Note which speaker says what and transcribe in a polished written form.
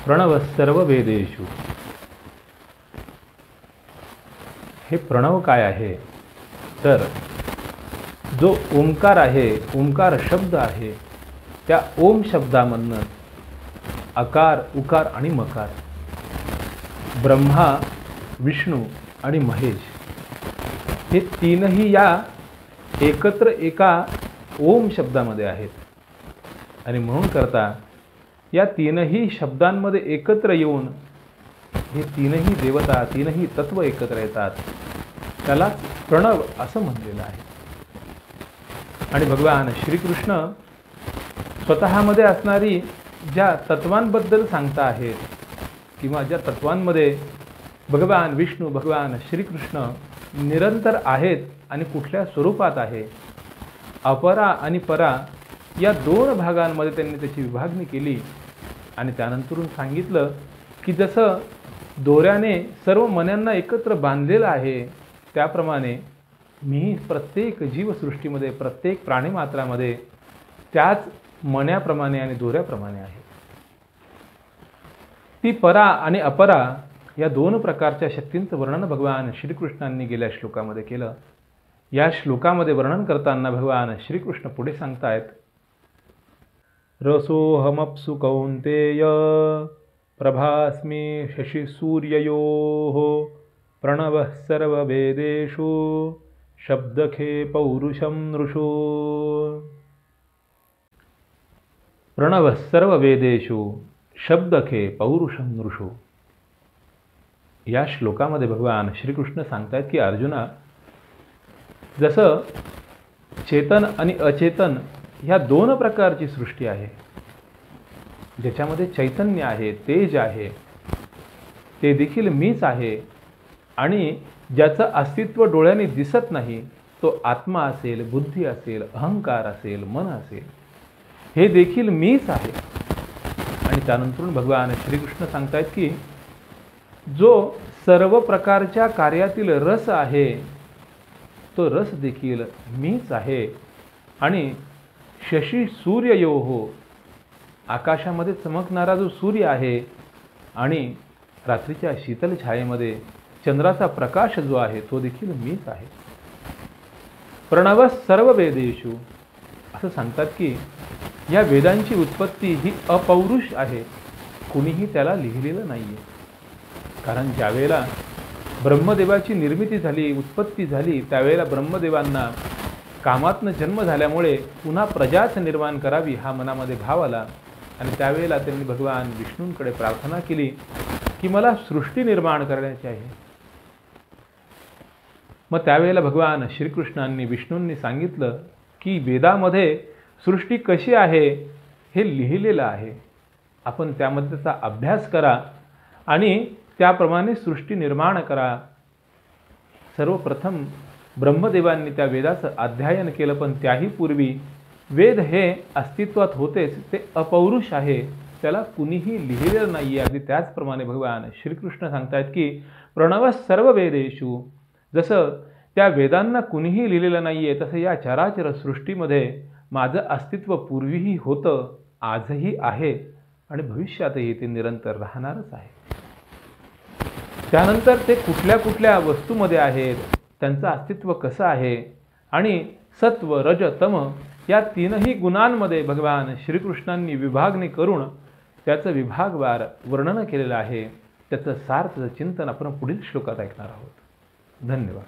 Speaker 1: प्रणव सर्व वेदेषु. हे प्रणव काय आहे तर जो ओंकार आहे, ओंकार शब्द आहे, त्या ओम शब्दामधनं अकार, उकार आणि मकार, ब्रह्मा, विष्णू आणि महेश हे तीनही या एकत्र एका ओम शब्दामध्ये आहेत. आणि म्हणून करता या तीनही शब्दांमध्ये एकत्र येऊन हे तीनही देवता, तीनही तत्व एकत्र येतात. त्याला प्रणव असं म्हणलेलं आहे. आणि भगवान श्रीकृष्ण स्वतःमध्ये असणारी ज्या तत्वांबद्दल सांगता आहेत किंवा ज्या तत्वांमध्ये भगवान विष्णू, भगवान श्रीकृष्ण निरंतर आहेत आणि कुठल्या स्वरूपात आहे, अपरा आणि परा या दोन भागांमध्ये त्यांनी त्याची विभागणी केली. आणि त्यानंतरून सांगितलं की जसं दोऱ्याने सर्व मण्यांना एकत्र बांधलेलं आहे, त्याप्रमाणे मी प्रत्येक जीवसृष्टीमध्ये, प्रत्येक प्राणीमात्रामध्ये त्याच मण्याप्रमाणे आणि दोऱ्याप्रमाणे आहे. ती परा आणि अपरा या दोन प्रकारच्या शक्तींचं वर्णन भगवान श्रीकृष्णांनी गेल्या श्लोकामध्ये केलं. या श्लोकामध्ये वर्णन करताना भगवान श्रीकृष्ण पुढे सांगतायत, रसोहमप्सु कौन्तेय प्रभास्मि शशिसूर्ययोः प्रणवः सर्ववेदेषु शब्दखे पौरुषं नृषु. प्रणवः सर्ववेदेषु शब्दखे पौरुषं नृषु. या श्लोकामध्ये भगवान श्रीकृष्ण सांगतायत की अर्जुना, जसं चेतन आणि अचेतन ह्या दोन प्रकारची सृष्टी आहे, ज्याच्यामध्ये चैतन्य आहे, तेज आहे, ते देखील मीच आहे. आणि ज्याचं अस्तित्व डोळ्याने दिसत नाही, तो आत्मा असेल, बुद्धी असेल, अहंकार असेल, मन असेल, हे देखील मीच आहे. आणि त्यानंतर भगवान श्रीकृष्ण सांगतायत की जो सर्व प्रकारच्या कार्यातील रस आहे, तो रस देखील मीच आहे. आणि शशी सूर्ययोः, आकाशामध्ये चमकणारा जो सूर्य आहे आणि रात्रीच्या शीतल छायेमध्ये चंद्राचा प्रकाश जो आहे, तो देखील मीच आहे. प्रणव सर्व वेदेषु असं सांगतात की या वेदांची उत्पत्ती ही अपौरुष आहे, कुणीही त्याला लिहिलेलं नाही आहे. कारण ज्यावेळेला ब्रह्मदेवाची निर्मिती झाली, उत्पत्ती झाली, त्यावेळेला ब्रह्मदेवांना कामातनं जन्म झाल्यामुळे पुन्हा प्रजाच निर्माण करावी हा मनामध्ये भाव आला. आणि त्यावेळेला त्यांनी भगवान विष्णूंकडे प्रार्थना केली की मला सृष्टी निर्माण करण्याची आहे. मग त्यावेळेला भगवान श्रीकृष्णांनी, विष्णूंनी सांगितलं की वेदामध्ये सृष्टी कशी आहे हे लिहिलेलं आहे, आपण त्यामध्ये त्याचा अभ्यास करा आणि त्याप्रमाणे सृष्टी निर्माण करा. सर्वप्रथम ब्रह्मदेवांनी त्या वेदाचं अध्ययन केलं, पण त्याही पूर्वी वेद हे अस्तित्वात होतेच, ते अपौरुष आहे, त्याला कुणीही लिहिलेलं नाही आहे. अगदी त्याचप्रमाणे भगवान श्रीकृष्ण सांगतायत की प्रणव सर्व वेदेषु, जसं त्या वेदांना कुणीही लिहिलेलं नाही आहे, तसं या चराचर सृष्टीमध्ये माझं अस्तित्व पूर्वीही होतं, आजही आहे आणि भविष्यातही ते निरंतर राहणारच आहे. त्यानंतर ते कुठल्या कुठल्या वस्तूमध्ये आहेत, त्यांचं अस्तित्व कसं आहे आणि सत्व, रज, तम या तीनही गुणांमध्ये भगवान श्रीकृष्णांनी विभागणी करून त्याचं विभागवार वर्णन केलेलं आहे. त्याचं सार्थ चिंतन आपण पुढील श्लोकात ऐकणार आहोत. धन्यवाद.